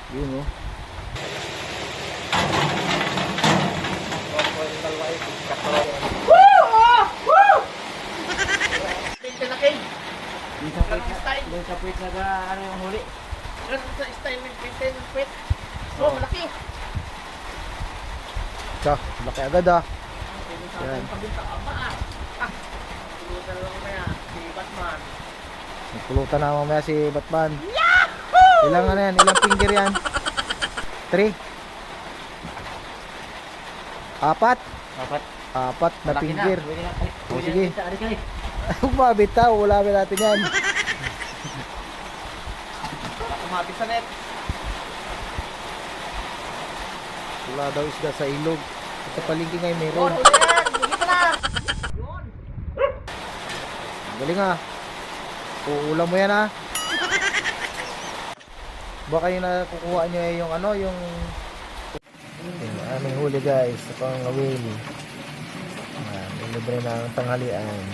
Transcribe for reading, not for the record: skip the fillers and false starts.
Yun oh. Doon sa puwit na ano yung huli. Sa style ng pit. Oh, malaki. Ka, laki agad ah. Yan. Pulutan lang kaya si Batman. Nagpulutan na mamaya si Batman. Yahoo! Ilang ano yan? Ilang finger yan? 3? 4? Dapat. 4 na finger. O sige. Ari. Huwag mabitaw. Wala natin yan. Kumapit sa net. Wala daw isda sa ilog. Sa palengke ngayon meron. Dito na. Yun. Galing ah. Uulam mo yan ah. Baka yung nakukuha nyo eh yung ano, yung aming huli guys sa pangawil. Libre na ang tanghalian.